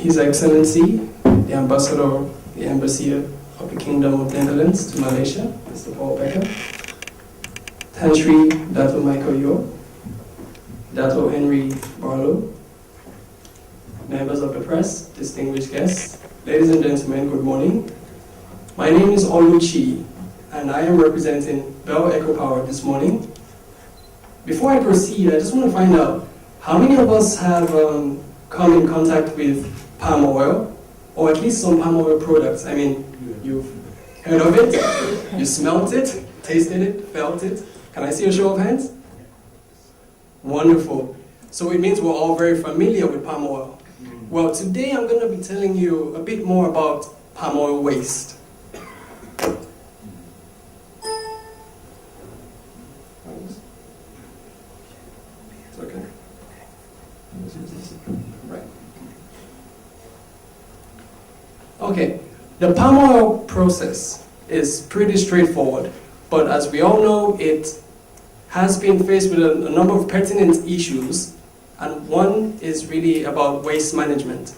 His Excellency, the Ambassador of the Embassy of the Kingdom of Netherlands to Malaysia, Mr. Paul Becker, Tan Sri Dato Michael Yo, Dato Henry Barlow, members of the press, distinguished guests, ladies and gentlemen, good morning. My name is Oluchi, and I am representing Bell Echo Power this morning. Before I proceed, I just want to find out, how many of us have come in contact with palm oil, or at least some palm oil products? I mean, you've heard of it, you smelt it, tasted it, felt it. Can I see a show of hands? Wonderful. So it means we're all very familiar with palm oil. Well, today I'm going to be telling you a bit more about palm oil waste. It's okay. Right. Okay, the palm oil process is pretty straightforward, but as we all know, it has been faced with a number of pertinent issues, and one is really about waste management.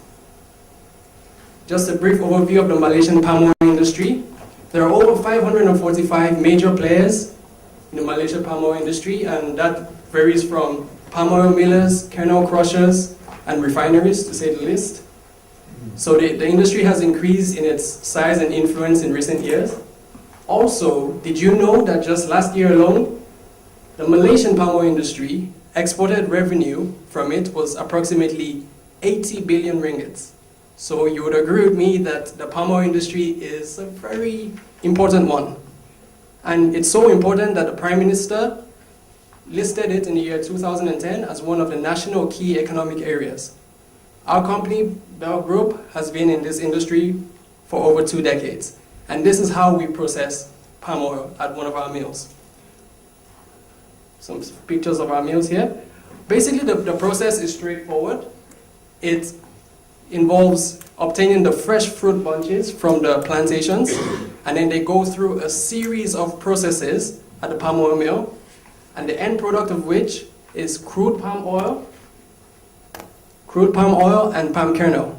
Just a brief overview of the Malaysian palm oil industry. There are over 545 major players in the Malaysian palm oil industry, and that varies from palm oil millers, kernel crushers, and refineries, to say the least. So the industry has increased in its size and influence in recent years. Also, did you know that just last year alone, the Malaysian palm oil industry exported revenue from it was approximately 80 billion ringgits. So you would agree with me that the palm oil industry is a very important one. And it's so important that the Prime Minister listed it in the year 2010 as one of the national key economic areas. Our company, Bell Group, has been in this industry for over 2 decades. And this is how we process palm oil at one of our mills. Some pictures of our mills here. Basically, the process is straightforward. It involves obtaining the fresh fruit bunches from the plantations, and then they go through a series of processes at the palm oil mill, and the end product of which is crude palm oil and palm kernel.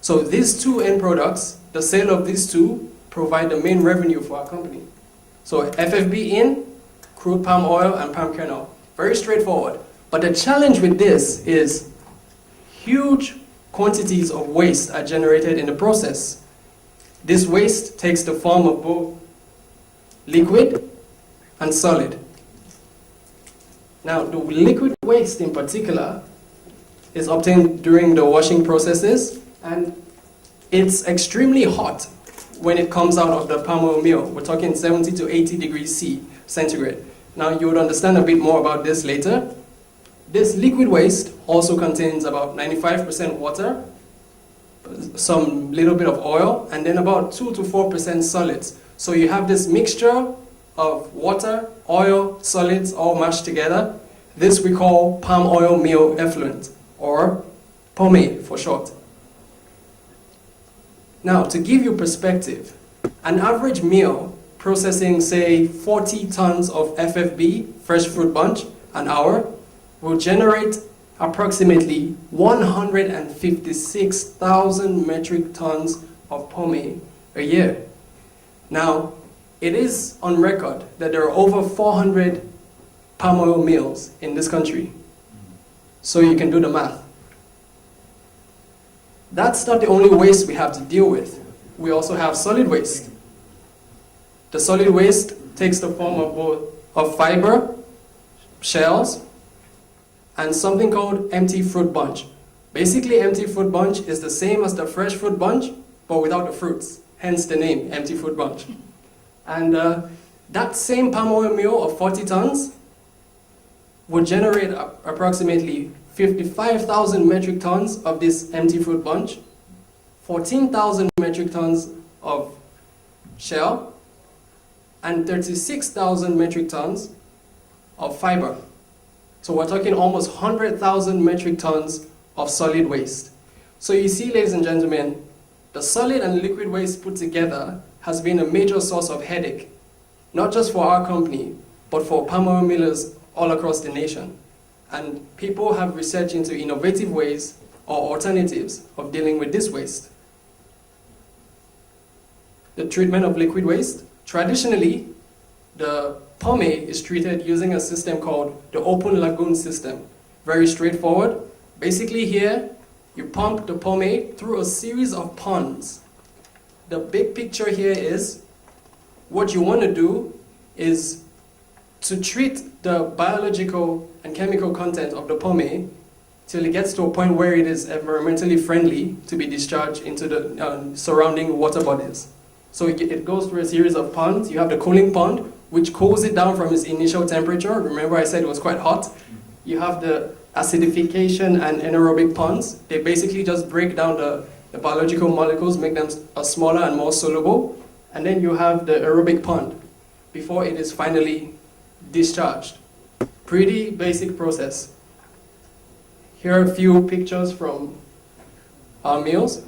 So these two end products, the sale of these two, provide the main revenue for our company. So FFB in, crude palm oil and palm kernel. Very straightforward. But the challenge with this is huge quantities of waste are generated in the process. This waste takes the form of both liquid and solid. Now, the liquid waste in particular is obtained during the washing processes, and it's extremely hot when it comes out of the palm oil mill. We're talking 70 to 80 degrees centigrade. Now, you would understand a bit more about this later. This liquid waste also contains about 95% water, some little bit of oil, and then about 2 to 4% solids. So you have this mixture of water, oil, solids all mashed together. This we call palm oil meal effluent, or POME for short. Now, to give you perspective, an average meal processing, say, 40 tons of FFB, fresh fruit bunch, an hour, will generate approximately 156,000 metric tons of POME a year. Now, it is on record that there are over 400 palm oil mills in this country. So you can do the math. That's not the only waste we have to deal with. We also have solid waste. The solid waste takes the form of both fiber, shells, and something called empty fruit bunch. Basically, empty fruit bunch is the same as the fresh fruit bunch, but without the fruits, hence the name, empty fruit bunch. And that same palm oil mill of 40 tons would generate approximately 55,000 metric tons of this empty fruit bunch, 14,000 metric tons of shell, and 36,000 metric tons of fiber. So we're talking almost 100,000 metric tons of solid waste. So you see, ladies and gentlemen, the solid and liquid waste put together has been a major source of headache, not just for our company, but for palm oil millers all across the nation. And people have researched into innovative ways or alternatives of dealing with this waste. The treatment of liquid waste. Traditionally, the pomade is treated using a system called the open lagoon system. Very straightforward. Basically here, you pump the pomade through a series of ponds. The big picture here is, what you want to do is to treat the biological and chemical content of the pomade till it gets to a point where it is environmentally friendly to be discharged into the surrounding water bodies. So it goes through a series of ponds. You have the cooling pond, which cools it down from its initial temperature. Remember I said it was quite hot. You have the acidification and anaerobic ponds. They basically just break down the biological molecules, make them smaller and more soluble. And then you have the aerobic pond before it is finally discharged. Pretty basic process. Here are a few pictures from our mills.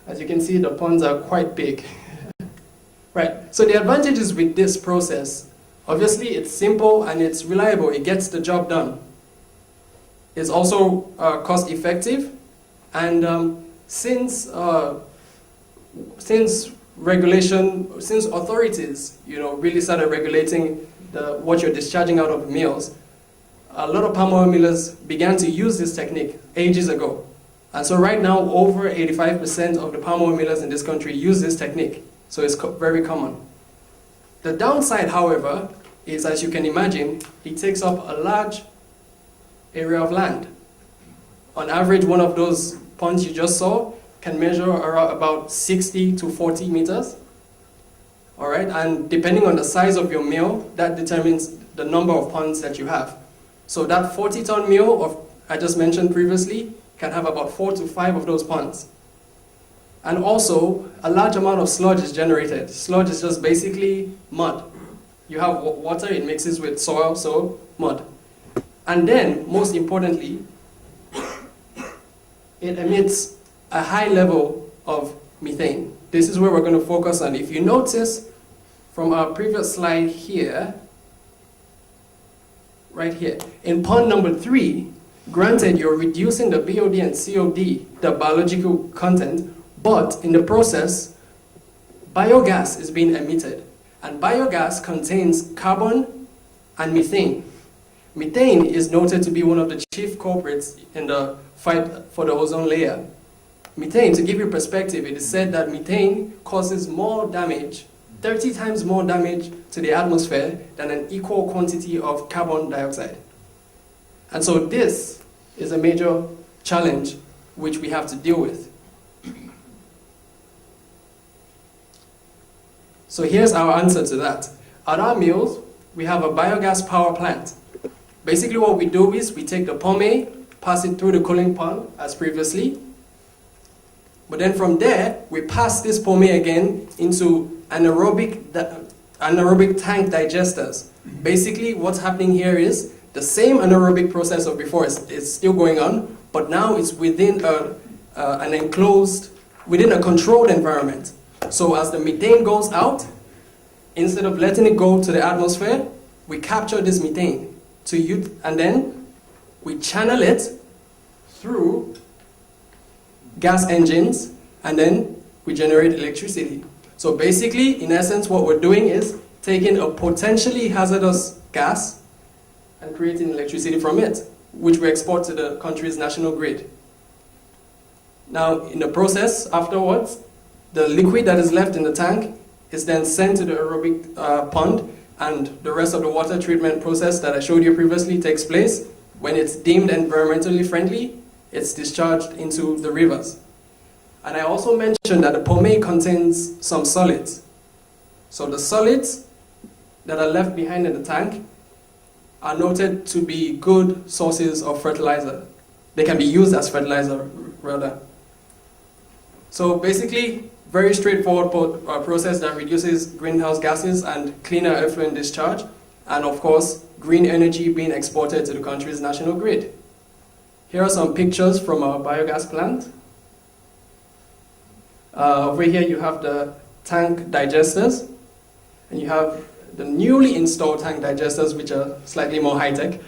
As you can see, the ponds are quite big. Right, so the advantages with this process, obviously it's simple and it's reliable, it gets the job done. It's also cost effective, and since authorities really started regulating what you're discharging out of mills, a lot of palm oil millers began to use this technique ages ago. And so right now, over 85% of the palm oil millers in this country use this technique. So it's very common. The downside, however, is, as you can imagine, it takes up a large area of land. On average, one of those ponds you just saw can measure around about 60 to 40 meters. All right, and depending on the size of your mill, that determines the number of ponds that you have. So that 40-ton mill I just mentioned previously can have about 4 to 5 of those ponds. And also, a large amount of sludge is generated. Sludge is just basically mud. You have water, it mixes with soil, so mud. And then, most importantly, it emits a high level of methane. This is where we're going to focus on. If you notice from our previous slide here, right here, in pond number 3, granted you're reducing the BOD and COD, the biological content, but in the process, biogas is being emitted. And biogas contains carbon and methane. Methane is noted to be one of the chief culprits in the fight for the ozone layer. Methane, to give you perspective, it is said that methane causes more damage, 30 times more damage to the atmosphere than an equal quantity of carbon dioxide. And so this is a major challenge which we have to deal with. So here's our answer to that. At our mills, we have a biogas power plant. Basically what we do is we take the pomade, pass it through the cooling pond as previously, but then from there, we pass this pomade again into anaerobic tank digesters. Basically what's happening here is the same anaerobic process of before is still going on, but now it's within an enclosed, within a controlled environment. So as the methane goes out, instead of letting it go to the atmosphere, we capture this methane and then we channel it through gas engines, and then we generate electricity. So basically, in essence, what we're doing is taking a potentially hazardous gas and creating electricity from it, which we export to the country's national grid. Now, in the process, afterwards, the liquid that is left in the tank is then sent to the aerobic pond, and the rest of the water treatment process that I showed you previously takes place. When it's deemed environmentally friendly, it's discharged into the rivers. And I also mentioned that the pomade contains some solids. So the solids that are left behind in the tank are noted to be good sources of fertilizer. They can be used as fertilizer, rather. So basically, very straightforward process that reduces greenhouse gases and cleaner effluent discharge, and of course, green energy being exported to the country's national grid. Here are some pictures from our biogas plant. Over here you have the tank digesters, and you have the newly installed tank digesters, which are slightly more high-tech.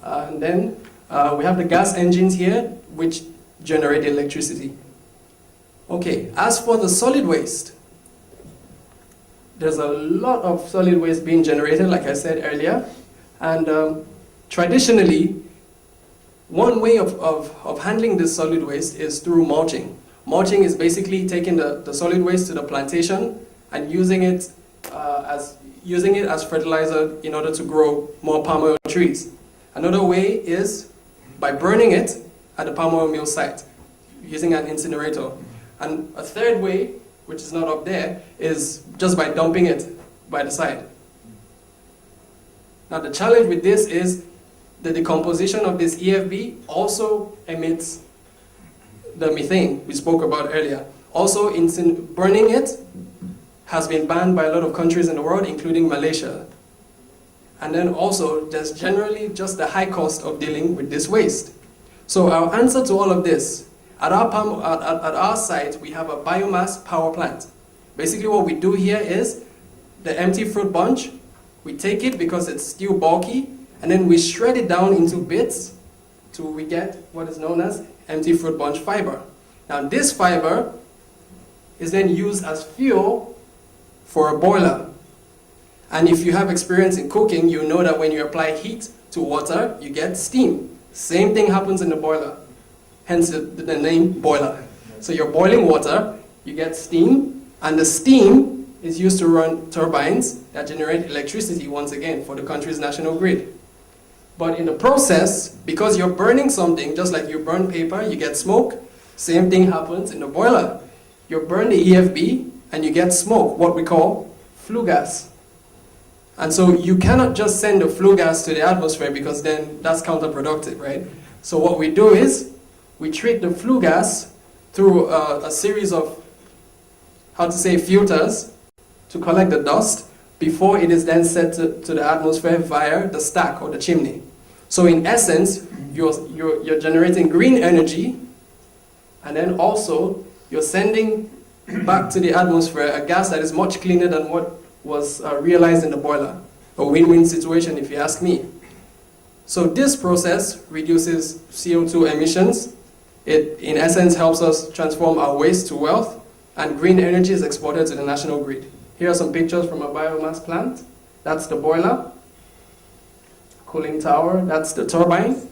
And then We have the gas engines here, which generate electricity. Okay, as for the solid waste, there's a lot of solid waste being generated, like I said earlier. And traditionally, one way of handling this solid waste is through mulching. Mulching is basically taking the solid waste to the plantation and using it as fertilizer in order to grow more palm oil trees. Another way is by burning it at the palm oil mill site, using an incinerator. And a third way, which is not up there, is just by dumping it by the side. Now the challenge with this is the decomposition of this EFB also emits the methane we spoke about earlier. Also, burning it has been banned by a lot of countries in the world, including Malaysia. And then also, there's generally just the high cost of dealing with this waste. So our answer to all of this, at our site, we have a biomass power plant. Basically what we do here is the empty fruit bunch, we take it because it's still bulky, and then we shred it down into bits till we get what is known as empty fruit bunch fiber. Now this fiber is then used as fuel for a boiler. And if you have experience in cooking, you know that when you apply heat to water, you get steam. Same thing happens in the boiler, hence the name boiler. So you're boiling water, you get steam, and the steam is used to run turbines that generate electricity once again for the country's national grid. But in the process, because you're burning something, just like you burn paper, you get smoke, same thing happens in the boiler. You burn the EFB and you get smoke, what we call flue gas. And so you cannot just send the flue gas to the atmosphere because then that's counterproductive, right? So what we do is we treat the flue gas through a series of, filters to collect the dust before it is then sent to the atmosphere via the stack or the chimney. So in essence, you're generating green energy, and then also you're sending back to the atmosphere a gas that is much cleaner than what was realized in the boiler. A win-win situation if you ask me. So this process reduces CO2 emissions. It in essence helps us transform our waste to wealth, and green energy is exported to the national grid. Here are some pictures from a biomass plant. That's the boiler, cooling tower, that's the turbine,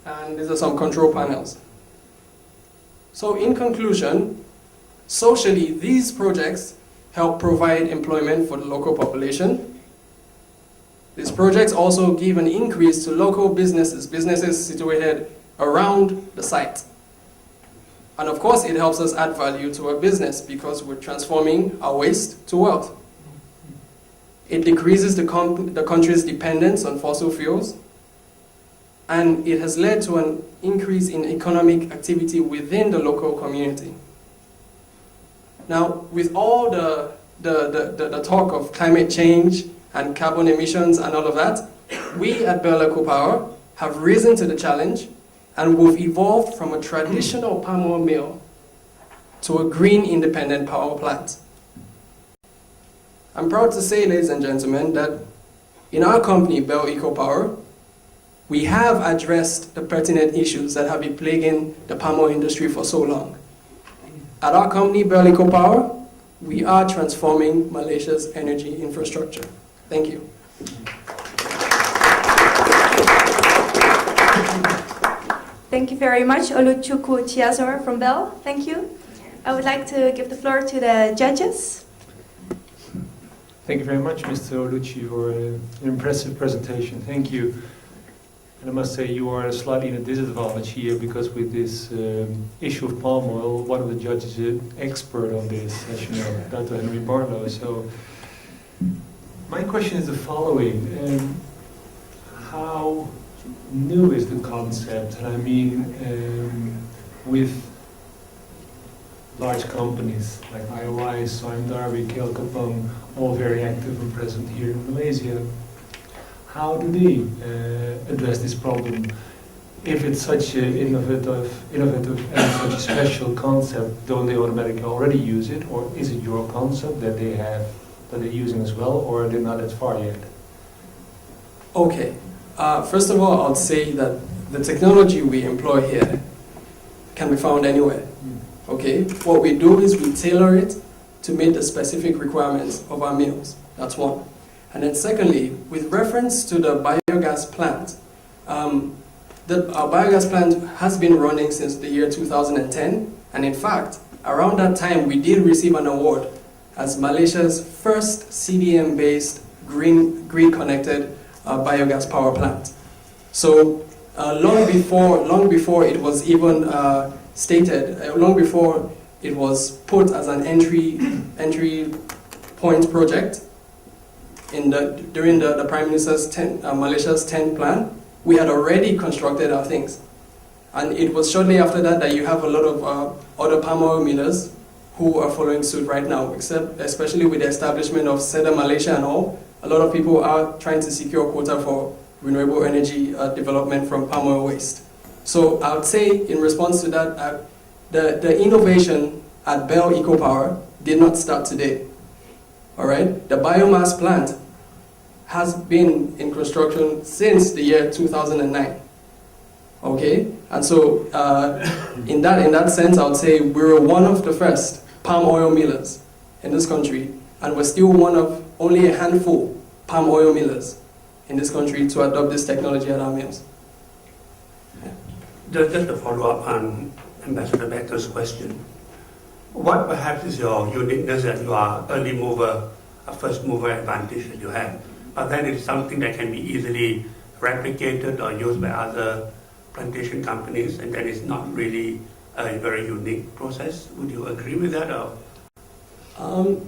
and these are some control panels. So in conclusion, socially, these projects help provide employment for the local population. These projects also give an increase to local businesses situated around the site. And of course, it helps us add value to our business because we're transforming our waste to wealth. It decreases the country's dependence on fossil fuels, and it has led to an increase in economic activity within the local community. Now, with all the talk of climate change and carbon emissions and all of that, we at Bell Eco Power have risen to the challenge, and we've evolved from a traditional palm oil mill to a green independent power plant. I'm proud to say, ladies and gentlemen, that in our company, Bell Eco Power, we have addressed the pertinent issues that have been plaguing the palm oil industry for so long. At our company, Bell Eco Power, we are transforming Malaysia's energy infrastructure. Thank you. Thank you very much, Oluchukwu Chiazor from Bell. Thank you. I would like to give the floor to the judges. Thank you very much, Mr. Oluchi, for an impressive presentation. Thank you. And I must say you are slightly in a disadvantage here because with this issue of palm oil, one of the judges is an expert on this, as you know, Dr. Henry Barlow. So my question is the following. How new is the concept? And I mean, with large companies like IOI, Sime Darby, Kale Kapong, all very active and present here in Malaysia. How do they address this problem? If it's such an innovative and such a special concept, don't they automatically already use it, or is it your concept that they're using as well, or are they not as far yet? Okay, First of all, I'd say that the technology we employ here can be found anywhere. Okay? What we do is we tailor it to meet the specific requirements of our mills. That's one. And then secondly, with reference to the biogas plant, our biogas plant has been running since the year 2010, and in fact, around that time we did receive an award as Malaysia's first CDM-based grid-connected biogas power plant. So long before it was even stated, long before it was put as an entry point project during the Prime Minister's Malaysia's 10th plan, we had already constructed our things. And it was shortly after that that you have a lot of other palm oil millers who are following suit right now, especially with the establishment of SEDA Malaysia and all. A lot of people are trying to secure quota for renewable energy development from palm oil waste. So I would say in response to that, the innovation at Bell EcoPower did not start today. All right? The biomass plant has been in construction since the year 2009. Okay? And so in that sense, I would say we were one of the first palm oil millers in this country, and we're still one of only a handful palm oil millers in this country to adopt this technology at our mills. Yeah. Just to follow up on Ambassador Becker's question, what perhaps is your uniqueness that you are early mover, a first mover advantage that you have, but then it's something that can be easily replicated or used by other plantation companies, and then it's not really a very unique process. Would you agree with that? Or?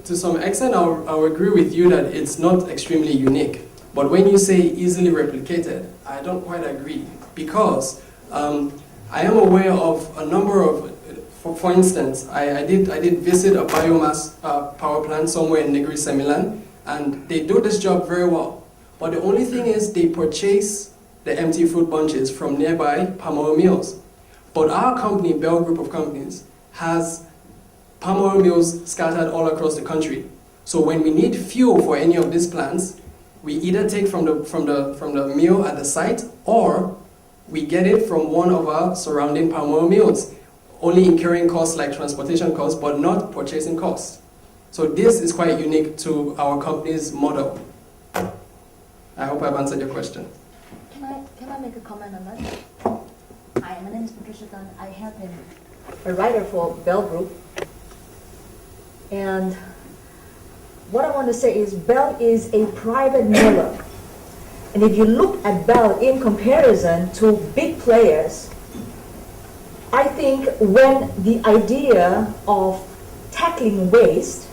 To some extent, I'll agree with you that it's not extremely unique. But when you say easily replicated, I don't quite agree, because I am aware of a number of, for instance, I did visit a biomass power plant somewhere in Negri Sembilan, and they do this job very well. But the only thing is they purchase the empty fruit bunches from nearby palm oil mills. But our company, Bell Group of Companies, has palm oil mills scattered all across the country. So when we need fuel for any of these plants, we either take from the mill at the site, or we get it from one of our surrounding palm oil mills, only incurring costs like transportation costs, but not purchasing costs. So this is quite unique to our company's model. I hope I've answered your question. Can I make a comment on that? Hi, my name is Patricia Dunn. I have been a writer for Bell Group. And what I want to say is Bell is a private miller. And if you look at Bell in comparison to big players, I think when the idea of tackling waste,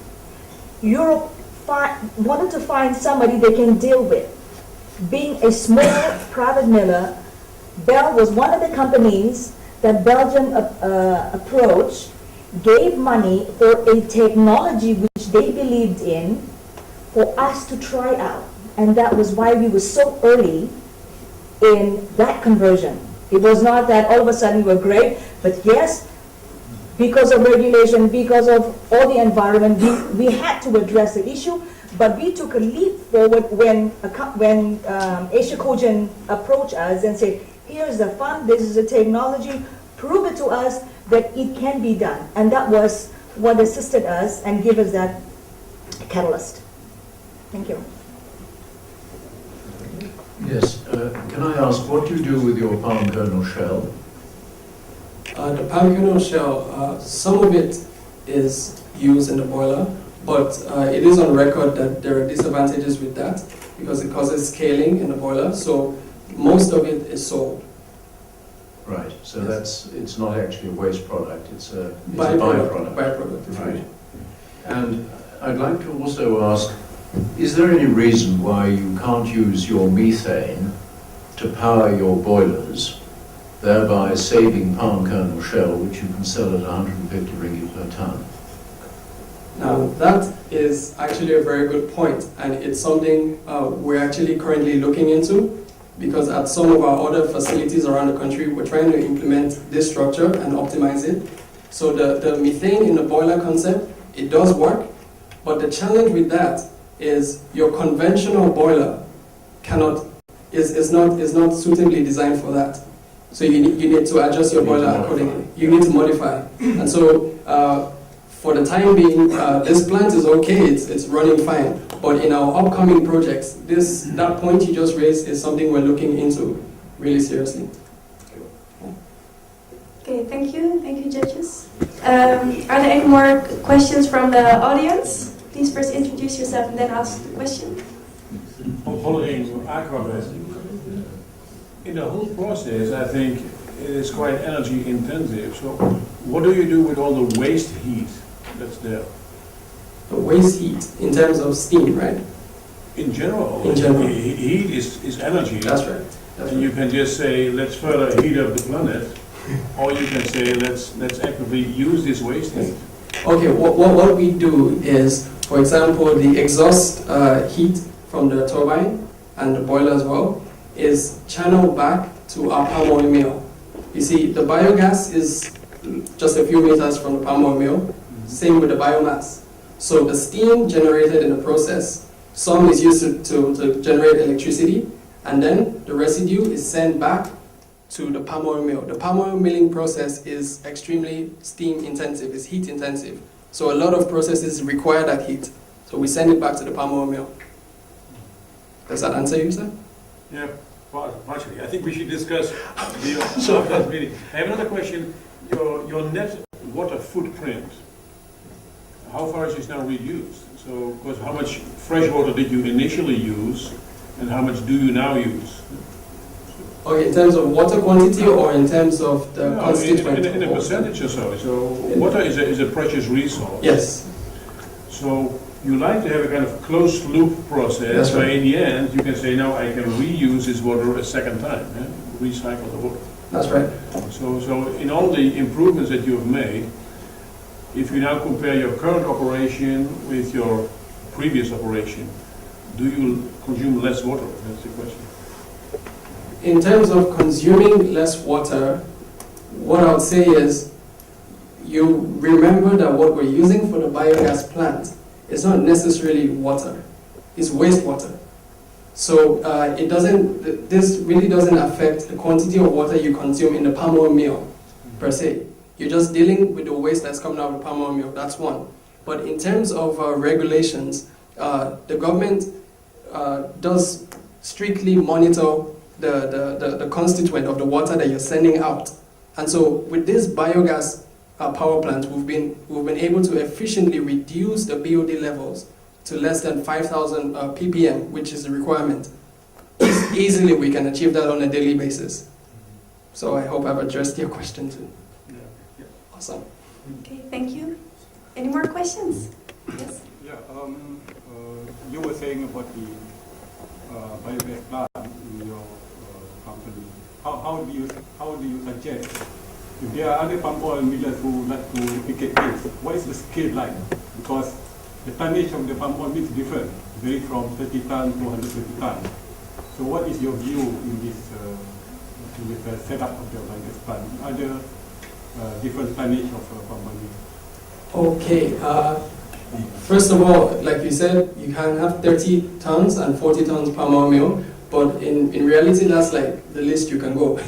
Europe wanted to find somebody they can deal with. Being a small private miller, Bell was one of the companies that Belgium approached, gave money for a technology which they believed in for us to try out. And that was why we were so early in that conversion. It was not that all of a sudden we were great, but yes, because of regulation, because of all the environment, we had to address the issue, but we took a leap forward when Asia Cogen approached us and said, here's the fund, this is the technology, prove it to us that it can be done. And that was what assisted us and gave us that catalyst. Thank you. Yes, can I ask, what do you do with your palm kernel shell? The palm kernel shell, some of it is used in the boiler, but it is on record that there are disadvantages with that because it causes scaling in the boiler, so most of it is sold. Right, so yes. It's not actually a waste product, it's a byproduct. Right. And I'd like to also ask, is there any reason why you can't use your methane to power your boilers, thereby saving palm kernel shell, which you can sell at 150 ringgit per ton? Now, that is actually a very good point, and it's something we're actually currently looking into, because at some of our other facilities around the country, we're trying to implement this structure and optimize it. So the methane in the boiler concept, it does work, but the challenge with that is your conventional boiler is not suitably designed for that. So you need to adjust your boiler accordingly. You need to modify. And so for the time being, this plant is okay, it's running fine. But in our upcoming projects, that point you just raised is something we're looking into really seriously. Okay, thank you judges. Are there any more questions from the audience? Please first introduce yourself and then ask the question. Following Aquabet, in the whole process, I think it is quite energy intensive. So, what do you do with all the waste heat that's there? The waste heat in terms of steam, right? In general, heat is energy. That's right. And you can just say, let's further heat up the planet, or you can say, let's actively use this waste heat. Okay, what we do is, for example, the exhaust heat from the turbine and the boiler as well is channeled back to our palm oil mill. You see, the biogas is just a few meters from the palm oil mill, same with the biomass. So the steam generated in the process, some is used to generate electricity, and then the residue is sent back to the palm oil mill. The palm oil milling process is extremely steam intensive, it's heat intensive. So a lot of processes require that heat. So we send it back to the palm oil mill. Does that answer you, sir? Yeah, partially. I think we should discuss the meeting. I have another question. Your net water footprint, how far is this now reduced? So, because how much fresh water did you initially use, and how much do you now use? Okay, in terms of water quantity or in terms of the constituent? In a percentage or so. So, water is a precious resource. Yes. So, you like to have a kind of closed loop process where in the end you can say, now I can reuse this water a second time, recycle the water. That's right. So in all the improvements that you have made, if you now compare your current operation with your previous operation, do you consume less water? That's the question. In terms of consuming less water, what I would say is you remember that what we're using for the biogas plant is not necessarily water, it's wastewater. So this really doesn't affect the quantity of water you consume in the palm oil mill per se. You're just dealing with the waste that's coming out of the palm oil mill, that's one. But in terms of regulations, the government does strictly monitor the constituent of the water that you're sending out. And so with this biogas power plant, we've been able to efficiently reduce the BOD levels to less than 5,000 ppm, which is the requirement. Easily we can achieve that on a daily basis. So I hope I've addressed your question too. Yeah. Awesome. Okay, thank you. Any more questions? Yes. Yeah. You were saying about the biogas plant in your company. How do you suggest? If there are other palm oil millers who would like to replicate this, what is the scale like? Because the tonnage of the palm oil mill is different, vary from 30 tons to 120 tons. So what is your view in this setup of the biogas plant? Are there different tonnage of palm oil mill? Okay. First of all, like you said, you can have 30 tons and 40 tons palm oil mill, but in reality, that's like the least you can go.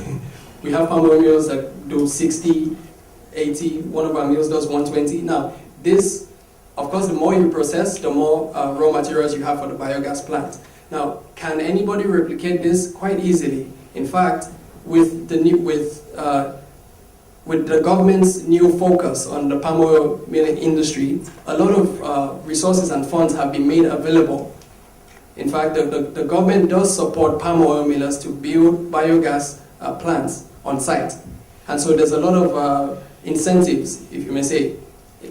We have palm oil mills that do 60, 80, one of our mills does 120. Now, this, of course, the more you process, the more raw materials you have for the biogas plant. Now, can anybody replicate this? Quite easily. In fact, with the government's new focus on the palm oil milling industry, a lot of resources and funds have been made available. In fact, the government does support palm oil millers to build biogas plants on site. And so there's a lot of incentives, if you may say,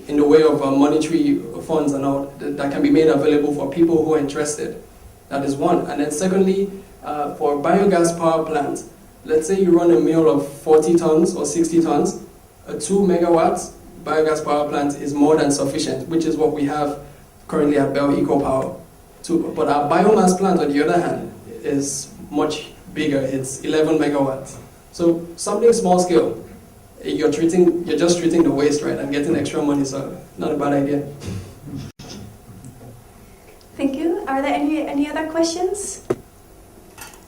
in the way of monetary funds and all that can be made available for people who are interested. That is one. And then secondly, for biogas power plants, let's say you run a mill of 40 tons or 60 tons, a 2 megawatts biogas power plant is more than sufficient, which is what we have currently at Bell Eco Power. But our biomass plant, on the other hand, is much bigger. It's 11 megawatts. So something small scale. You're just treating the waste, right, and getting extra money, so not a bad idea. Thank you. Are there any other questions?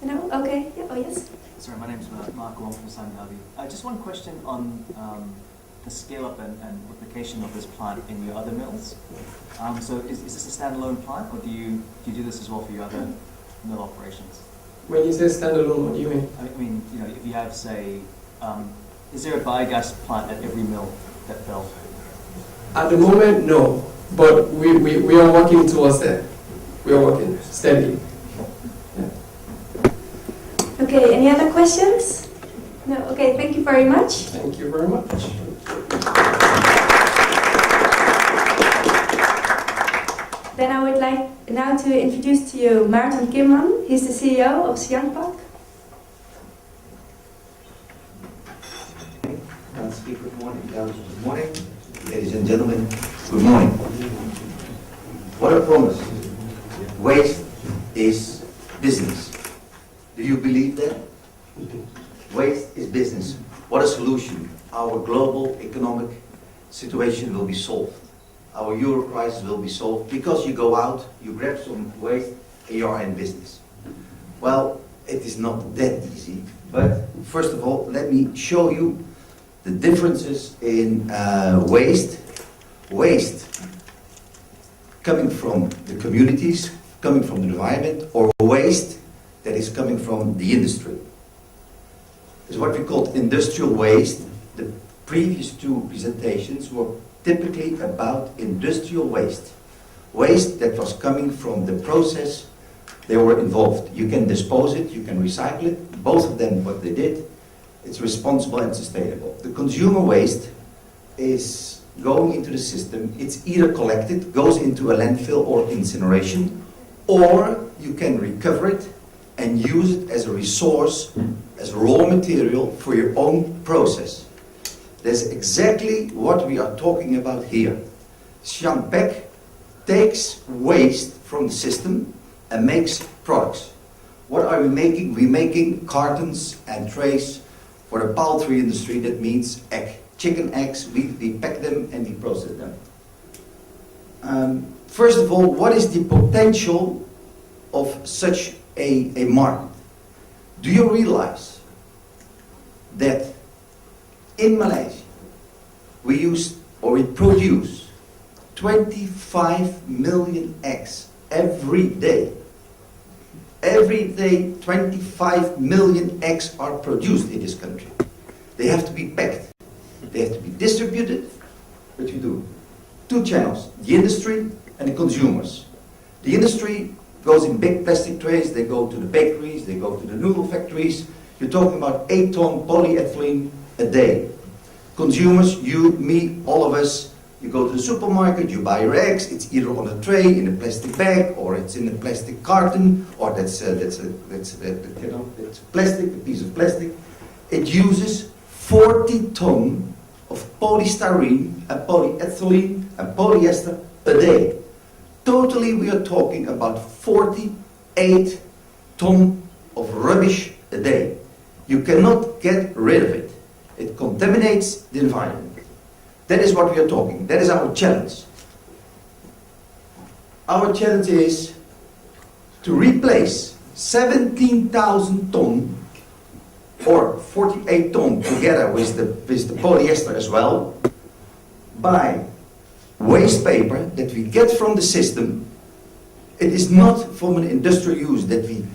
No? Okay, yeah, oh yes. Sorry, my name's Mark Wong from Sangabi. Just one question on the scale-up and replication of this plant in your other mills. So is this a standalone plant, or do you do this as well for your other mill operations? When you say standalone, what do you mean? I mean, you know, if you have, say, is there a biogas plant at every mill that fell? At the moment, no. But we are working towards that. We are working steadily. Okay, any other questions? No, okay, thank you very much. Thank you very much. Then I would like now to introduce to you Maarten Kimman. He's the CEO of Siangpak. Good morning, good morning, ladies and gentlemen, good morning. What a promise. Waste is business. Do you believe that? Waste is business. What a solution. Our global economic situation will be solved. Our euro crisis will be solved because you go out, you grab some waste, and you are in business. Well, it is not that easy, but first of all, let me show you the differences in waste. Waste coming from the communities, coming from the environment, or waste that is coming from the industry. It's what we call industrial waste. The previous two presentations were typically about industrial waste. Waste that was coming from the process they were involved. You can dispose it, you can recycle it. Both of them, what they did, it's responsible and sustainable. The consumer waste is going into the system. It's either collected, goes into a landfill or incineration, or you can recover it and use it as a resource, as raw material for your own process. That's exactly what we are talking about here. Siangpak takes waste from the system and makes products. What are we making? We're making cartons and trays for the poultry industry. That means chicken eggs. We pack them and we process them. First of all, what is the potential of such a market? Do you realize that in Malaysia we produce 25 million eggs every day? Every day 25 million eggs are produced in this country. They have to be packed. They have to be distributed. What you do? Two channels, the industry and the consumers. The industry goes in big plastic trays, they go to the bakeries, they go to the noodle factories. You're talking about 8 ton polyethylene a day. Consumers, you, me, all of us, you go to the supermarket, you buy your eggs, it's either on a tray, in a plastic bag, or it's in a plastic carton, or that's plastic, a piece of plastic. It uses 40 ton of polystyrene and polyethylene and polyester a day. Totally, we are talking about 48 ton of rubbish a day. You cannot get rid of it. It contaminates the environment. That is what we are talking. That is our challenge. Our challenge is to replace 17,000 ton or 48 ton together with the polyester as well by waste paper that we get from the system. It is not from an industrial use that we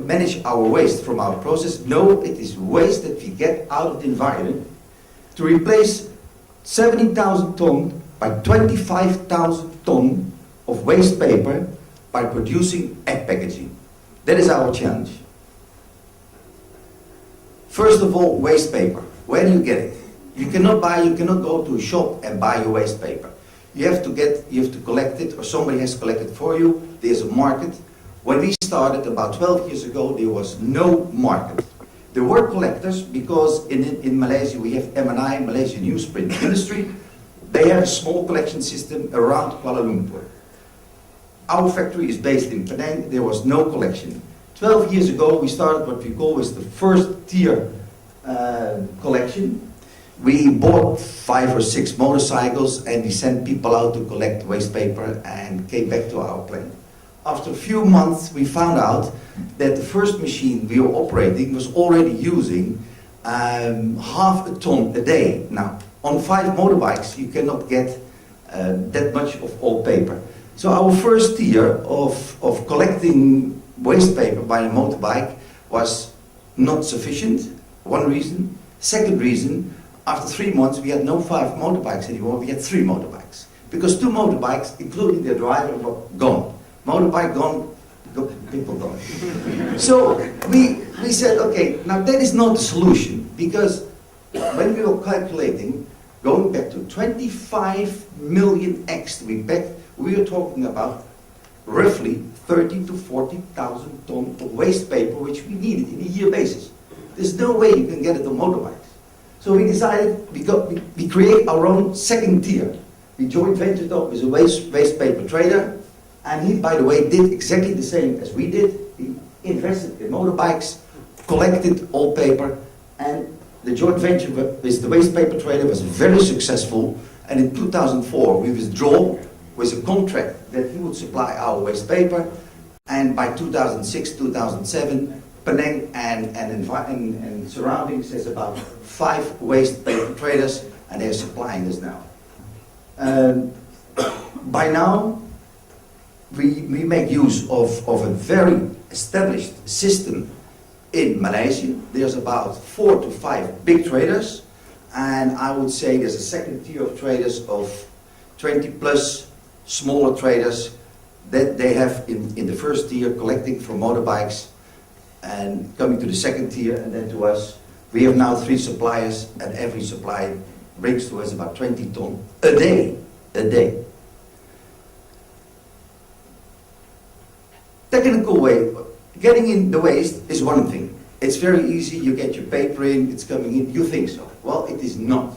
manage our waste from our process. No, it is waste that we get out of the environment to replace 70,000 ton by 25,000 ton of waste paper by producing egg packaging. That is our challenge. First of all, waste paper. Where do you get it? You cannot go to a shop and buy your waste paper. You have to collect it, or somebody has collected for you. There's a market. When we started about 12 years ago, there was no market. There were collectors because in Malaysia we have MSA, Malaysia Newsprint Industry. They have a small collection system around Kuala Lumpur. Our factory is based in Penang. There was no collection. 12 years ago we started what we call the first tier collection. We bought 5 or 6 motorcycles and we sent people out to collect waste paper and came back to our plant. After a few months we found out that the first machine we were operating was already using half a ton a day. Now, on 5 motorbikes, you cannot get that much of old paper. So our first tier of collecting waste paper by a motorbike was not sufficient, one reason. Second reason, after 3 months we had no 5 motorbikes anymore, we had 3 motorbikes. Because 2 motorbikes, including the driver, were gone. Motorbike gone, people gone. So we said, okay, now that is not the solution, because when we were calculating, going back to 25 million X we were talking about roughly 30 to 40,000 tons of waste paper which we needed in a year basis. There's no way you can get it on motorbikes. So we decided we create our own second tier. We joint ventured up with a waste paper trader, and he, by the way, did exactly the same as we did. He invested in motorbikes, collected all paper, and the joint venture with the waste paper trader was very successful. And in 2004, we withdrew with a contract that he would supply our waste paper. And by 2006, 2007, Penang and surroundings has about 5 waste paper traders, and they're supplying us now. By now, we make use of a very established system in Malaysia. There's about 4 to 5 big traders, and I would say there's a second tier of traders of 20 plus smaller traders that they have in the first tier collecting from motorbikes and coming to the second tier and then to us. We have now 3 suppliers, and every supplier brings to us about 20 tons a day. Technical way, getting in the waste is one thing. It's very easy, you get your paper in, it's coming in, you think so. Well, it is not.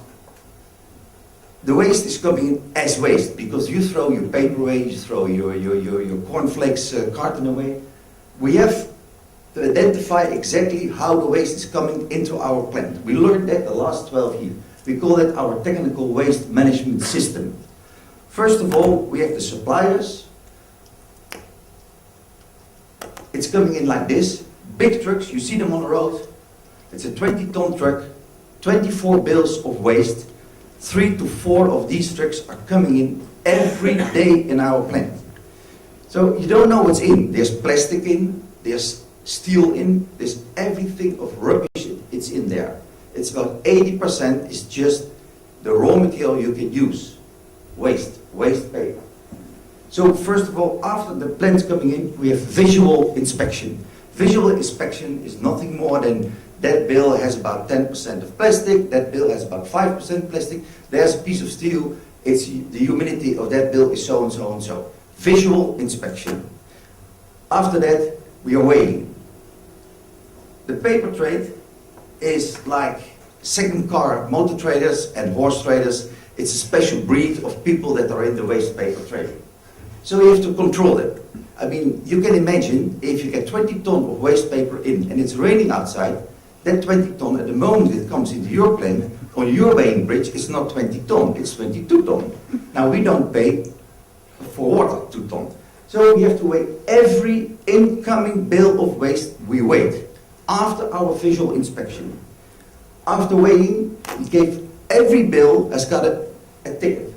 The waste is coming in as waste, because you throw your paper away, you throw your cornflakes carton away. We have to identify exactly how the waste is coming into our plant. We learned that the last 12 years. We call it our technical waste management system. First of all, we have the suppliers. It's coming in like this. Big trucks, you see them on the road. It's a 20-ton truck, 24 bales of waste. 3 to 4 of these trucks are coming in every day in our plant. So you don't know what's in. There's plastic in, there's steel in, there's everything of rubbish, it's in there. It's about 80% is just the raw material you can use. Waste paper. So first of all, after the plant's coming in, we have visual inspection. Visual inspection is nothing more than that bill has about 10% of plastic, that bill has about 5% plastic, there's a piece of steel, it's the humidity of that bill is so and so and so. Visual inspection. After that, we are weighing. The paper trade is like second car motor traders and horse traders. It's a special breed of people that are in the waste paper trading. So you have to control it. I mean, you can imagine if you get 20 tons of waste paper in and it's raining outside, that 20 ton at the moment it comes into your plant, on your weighing bridge, it's not 20 ton, it's 22 ton. Now we don't pay for water 2 ton. So we have to weigh every incoming bill of waste we weigh after our visual inspection. After weighing, we gave every bill has got a ticket,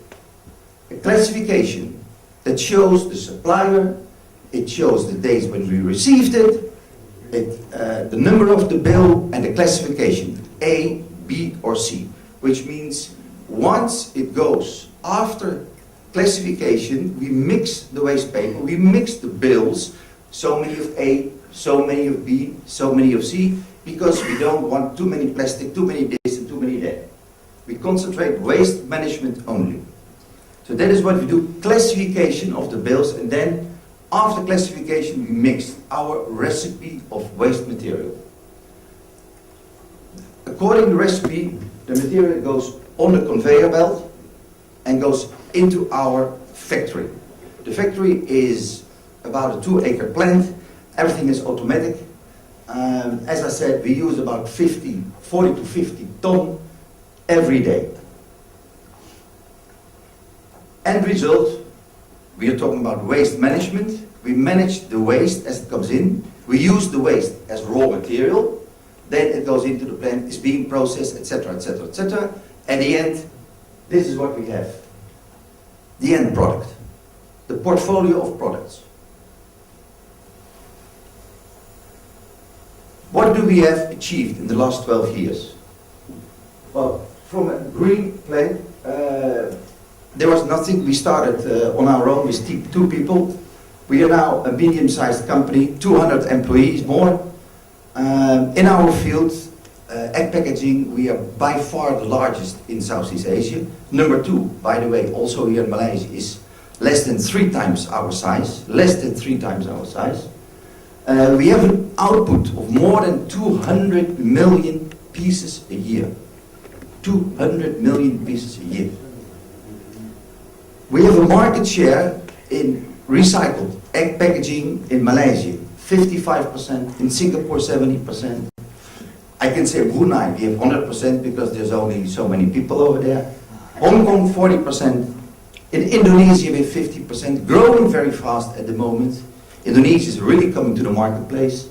a classification that shows the supplier, it shows the days when we received it, the number of the bill and the classification, A, B or C, which means once it goes after classification, we mix the waste paper, we mix the bills, so many of A, so many of B, so many of C, because we don't want too many plastic, too many this and too many that. We concentrate waste management only. So that is what we do, classification of the bills, and then after classification we mix our recipe of waste material. According to the recipe, the material goes on the conveyor belt and goes into our factory. The factory is about a 2-acre plant. Everything is automatic. As I said, we use about 40 to 50 ton every day. End result, we are talking about waste management. We manage the waste as it comes in. We use the waste as raw material, then it goes into the plant, is being processed, etc., etc., etc. At the end, this is what we have. The end product. The portfolio of products. What do we have achieved in the last 12 years? Well, from a green plant, there was nothing. We started on our own with 2 people. We are now a medium-sized company, 200 employees more. In our field, egg packaging, we are by far the largest in Southeast Asia. Number 2, by the way, also here in Malaysia, is less than 3 times our size. Less than 3 times our size. We have an output of more than 200 million pieces a year. 200 million pieces a year. We have a market share in recycled egg packaging in Malaysia, 55%, in Singapore 70%. I can say Brunei, we have 100% because there's only so many people over there. Hong Kong 40%. In Indonesia we have 50%, growing very fast at the moment. Indonesia is really coming to the marketplace.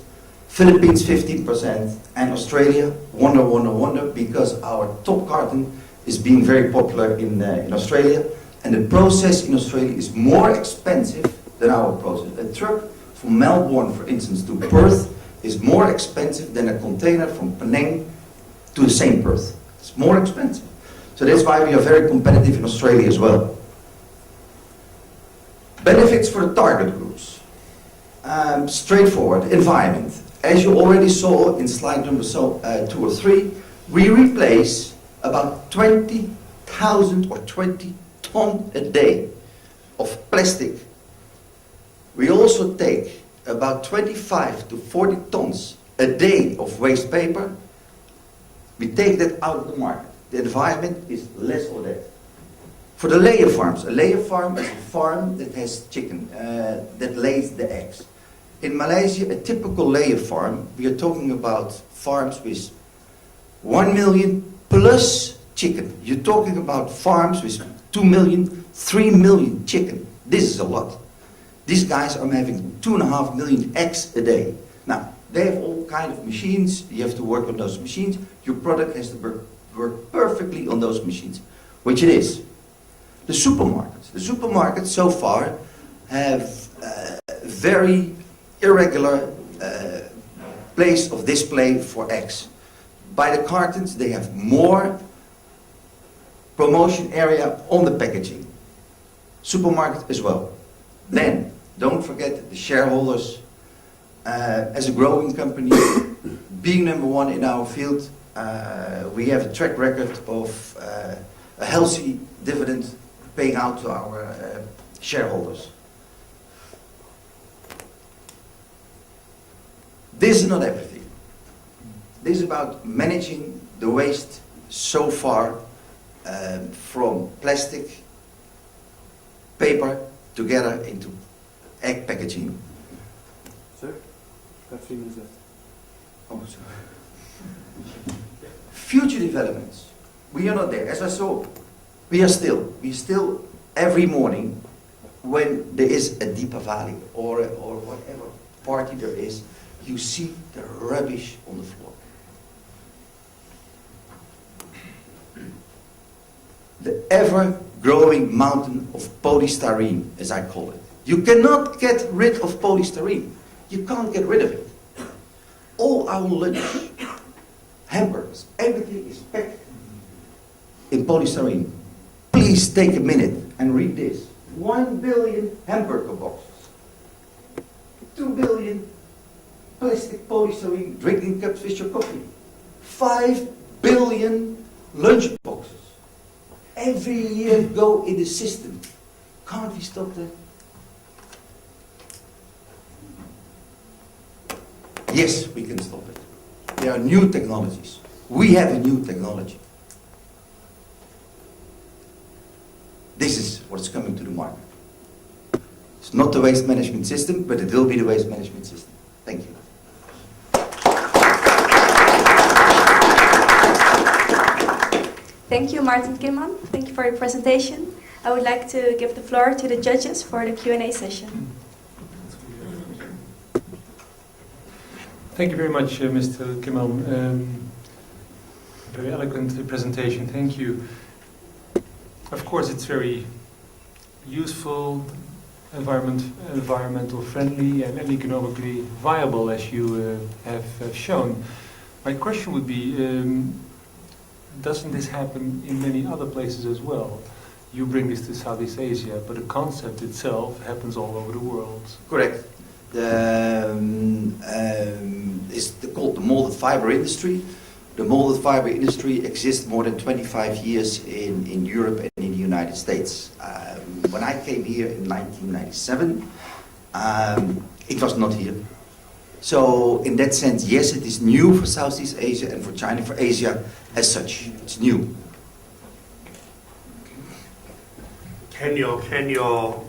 Philippines 15%, and Australia, wonder, because our top carton is being very popular in Australia, and the process in Australia is more expensive than our process. A truck from Melbourne, for instance, to Perth is more expensive than a container from Penang to the same Perth. It's more expensive. So that's why we are very competitive in Australia as well. Benefits for the target groups. Straightforward, environment. As you already saw in slide number 2 or 3, we replace about 20,000 or 20 ton a day of plastic. We also take about 25 to 40 tons a day of waste paper. We take that out of the market. The environment is less of that. For the layer farms, a layer farm is a farm that has chicken, that lays the eggs. In Malaysia, a typical layer farm, we are talking about farms with 1 million plus chicken. You're talking about farms with 2 million, 3 million chicken. This is a lot. These guys are having 2.5 million eggs a day. Now, they have all kind of machines. You have to work on those machines. Your product has to work perfectly on those machines, which it is. The supermarkets so far have very irregular place of display for eggs. By the cartons, they have more promotion area on the packaging. Supermarket as well. Then, don't forget the shareholders. As a growing company, being number 1 in our field, we have a track record of a healthy dividend paying out to our shareholders. This is not everything. This is about managing the waste so far from plastic, paper, together into egg packaging. Sir, 3 minutes left. Oh, sorry. Future developments. We are not there. As I saw, we still every morning when there is a Deepavali or whatever party there is, you see the rubbish on the floor. The ever-growing mountain of polystyrene, as I call it. You cannot get rid of polystyrene. You can't get rid of it. All our lunch, hamburgers, everything is packed in polystyrene. Please take a minute and read this. 1 billion hamburger boxes. 2 billion plastic polystyrene drinking cups with your coffee. 5 billion lunch boxes. Every year go in the system. Can't we stop that? Yes, we can stop it. There are new technologies. We have a new technology. This is what's coming to the market. It's not the waste management system, but it will be the waste management system. Thank you. Thank you, Martin Kimman. Thank you for your presentation. I would like to give the floor to the judges for the Q&A session. Thank you very much, Mr. Kimmelm. Very eloquent presentation. Thank you. Of course, it's very useful, environmental friendly, and economically viable, as you have shown. My question would be, doesn't this happen in many other places as well? You bring this to Southeast Asia, but the concept itself happens all over the world. Correct. It's called the molded fiber industry. The molded fiber industry exists more than 25 years in Europe and in the United States. When I came here in 1997, it was not here. So in that sense, yes, it is new for Southeast Asia and for China, for Asia as such. It's new. Can your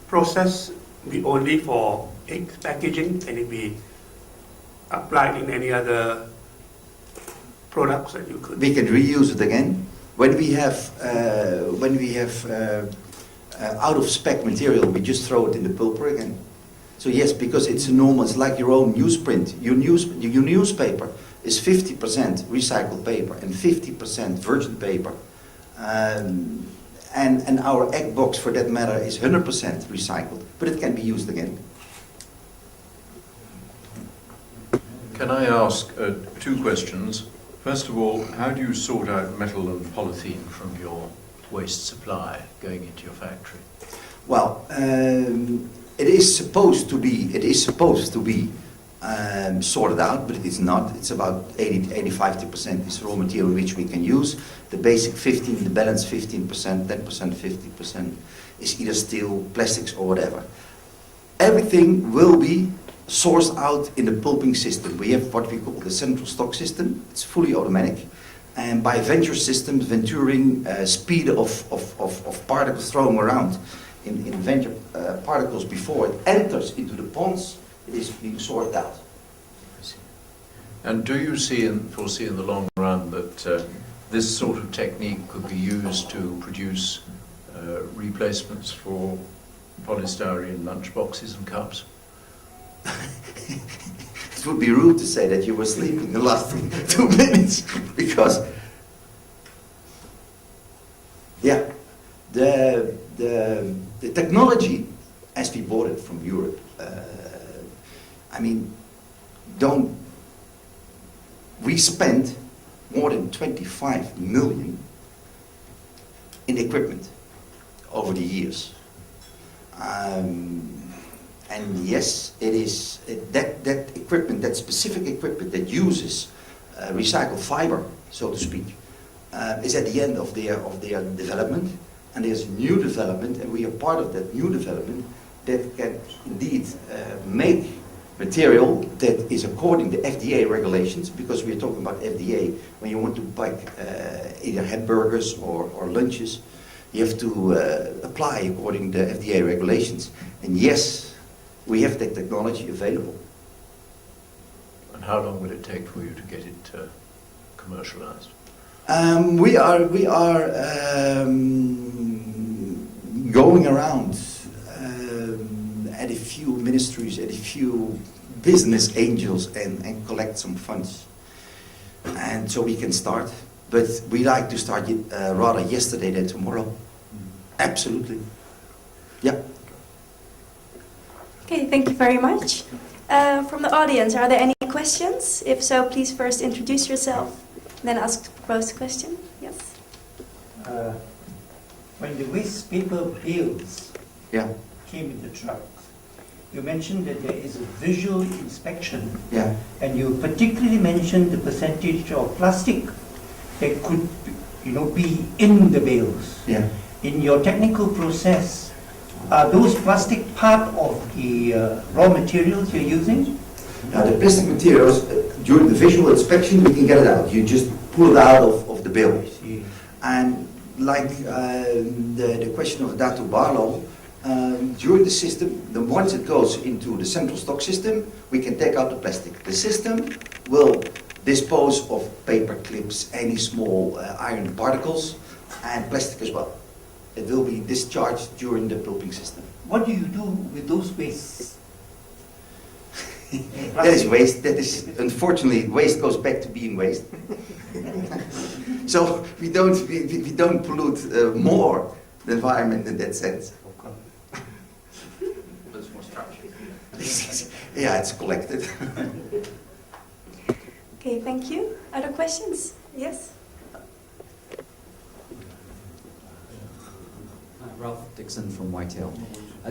process be only for egg packaging? Can it be applied in any other products that you could? We can reuse it again. When we have out of spec material, we just throw it in the pulper again. So yes, because it's normal. It's like your own newsprint. Your newspaper is 50% recycled paper and 50% virgin paper. And our egg box, for that matter, is 100% recycled, but it can be used again. Can I ask two questions? First of all, how do you sort out metal and polythene from your waste supply going into your factory? Well, it is supposed to be sorted out, but it is not. It's about 85% is raw material which we can use. The basic 15, the balance 15%, 10%, 50% is either steel, plastics or whatever. Everything will be sourced out in the pulping system. We have what we call the central stock system. It's fully automatic. And by venture systems, venturing, speed of particles thrown around in venture particles before it enters into the ponds, it is being sorted out. And do you foresee in the long run that this sort of technique could be used to produce replacements for polystyrene lunchboxes and cups? It would be rude to say that you were sleeping the last 2 minutes, because yeah, the technology, as we bought it from Europe, we spent more than 25 million in equipment over the years. And yes, it is that equipment, that specific equipment that uses recycled fiber, so to speak, is at the end of their development, and there's new development, and we are part of that new development that can indeed make material that is according to FDA regulations, because we are talking about FDA. When you want to buy either hamburgers or lunches, you have to apply according to FDA regulations. And yes, we have that technology available. And how long will it take for you to get it commercialized? We are going around at a few ministries, at a few business angels, and collect some funds. And so we can start. But we like to start rather yesterday than tomorrow. Absolutely. Yeah. Okay, thank you very much. From the audience, are there any questions? If so, please first introduce yourself, then ask the proposed question. Yes. When the waste paper bales Yeah. came in the trucks, you mentioned that there is a visual inspection, Yeah. and you particularly mentioned the percentage of plastic that could, be in the bales. Yeah. In your technical process, are those plastic part of the raw materials you're using? Now the plastic materials, during the visual inspection, we can get it out. You just pull it out of the bill. And like the question of Datu Barlow, during the system, once it goes into the central stock system, we can take out the plastic. The system will dispose of paper clips, any small iron particles, and plastic as well. It will be discharged during the pulping system. What do you do with those wastes? That is waste. That is, unfortunately, waste goes back to being waste. So we don't pollute more the environment in that sense. There's more structure. Yeah, it's collected. Okay, thank you. Other questions? Yes? Ralph Dixon from Whitehall.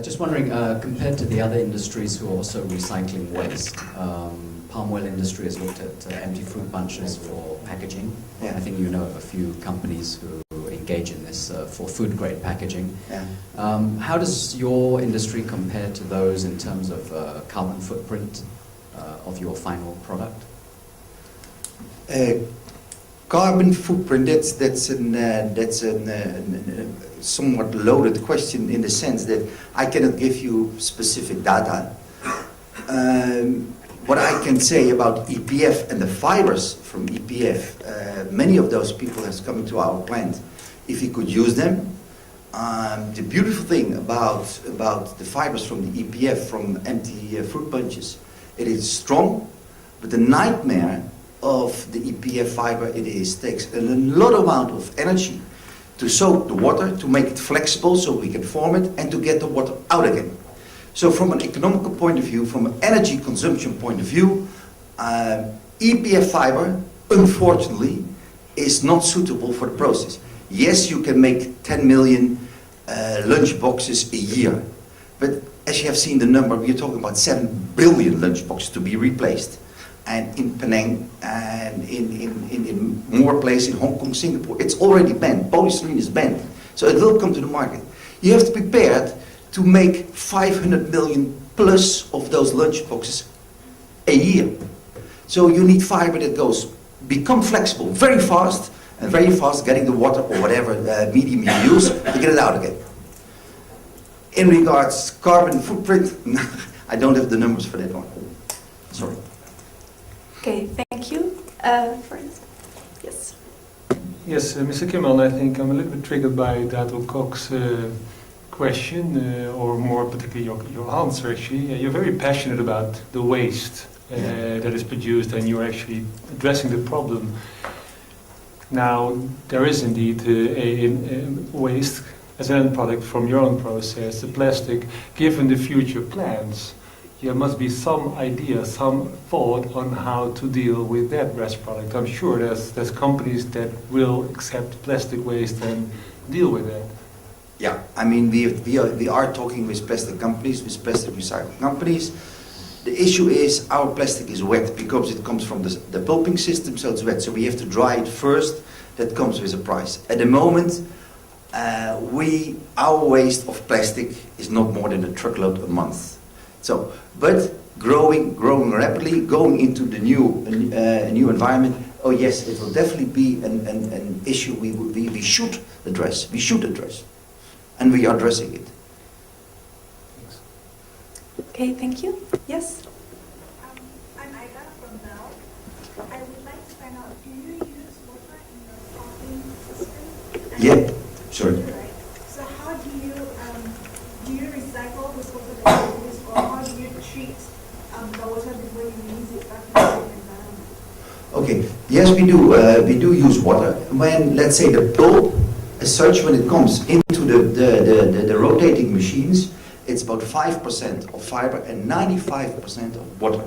Just wondering, compared to the other industries who are also recycling waste, palm oil industry has looked at empty fruit bunches for packaging. Yeah. I think you know of a few companies who engage in this for food grade packaging. Yeah. How does your industry compare to those in terms of carbon footprint of your final product? Carbon footprint, that's a somewhat loaded question in the sense that I cannot give you specific data. What I can say about EPF and the fibers from EPF, many of those people have come to our plant. If we could use them, the beautiful thing about the fibers from the EPF from empty fruit bunches, it is strong, but the nightmare of the EPF fiber, takes a lot amount of energy to soak the water, to make it flexible so we can form it, and to get the water out again. So from an economical point of view, from an energy consumption point of view, EPF fiber, unfortunately, is not suitable for the process. Yes, you can make 10 million lunch boxes a year, but as you have seen the number, we are talking about 7 billion lunch boxes to be replaced. And in Penang and in more places, in Hong Kong, Singapore, it's already banned. Polystyrene is banned. So it will come to the market. You have to be prepared to make 500 million plus of those lunch boxes a year. So you need fiber that become flexible very fast, and very fast getting the water or whatever medium you use to get it out again. In regards carbon footprint, I don't have the numbers for that one. Sorry. Okay, thank you. Yes. Yes, Mr. Kimmel, I think I'm a little bit triggered by Dato Kok's question, or more particularly your answer actually. You're very passionate about the waste that is produced, and you're actually addressing the problem. Now, there is indeed a waste as an end product from your own process, the plastic. Given the future plans, there must be some idea, some thought on how to deal with that waste product. I'm sure there's companies that will accept plastic waste and deal with that. Yeah, I mean, we are talking with plastic companies, with plastic recycling companies. The issue is our plastic is wet because it comes from the pulping system, so it's wet. So we have to dry it first. That comes with a price. At the moment, our waste of plastic is not more than a truckload a month. So, but growing rapidly, going into the new environment. Oh yes, it will definitely be an issue we should address. We should address, and we are addressing it. Okay, thank you. Yes. I'm Aida from Bell. I would like to find out, do you use water in your pumping system? Yeah, sorry. Right. So how do you recycle this water that you use, or how do you treat the water before you release it back into the environment? Okay. Yes, we do. We do use water when, let's say, the pulp, as such, when it comes into the rotating machines. It's about 5% of fiber and 95% of water.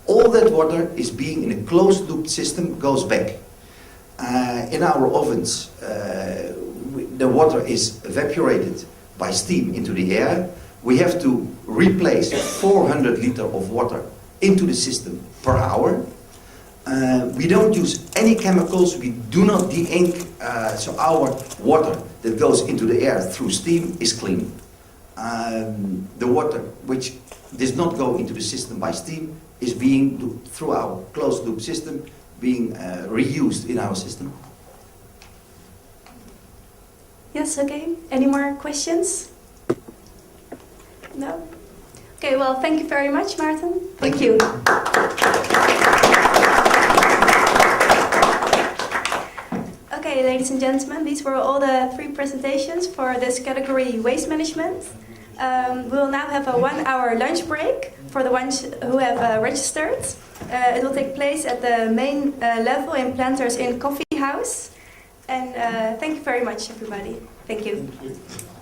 All that water is being in a closed loop system, goes back. In our ovens, the water is evaporated by steam into the air. We have to replace 400 liters of water into the system per hour. We don't use any chemicals, we do not de-ink, so our water that goes into the air through steam is clean. The water which does not go into the system by steam is being, through our closed loop system, being reused in our system. Yes, okay. Any more questions? No? Okay, well, thank you very much, Maarten. Thank you. Okay, ladies and gentlemen, these were all the 3 presentations for this category, waste management. We'll now have a 1-hour lunch break. for the ones who have registered. It will take place at the main level in Planters Inn Coffee House. And thank you very much, everybody. Thank you. Thank you.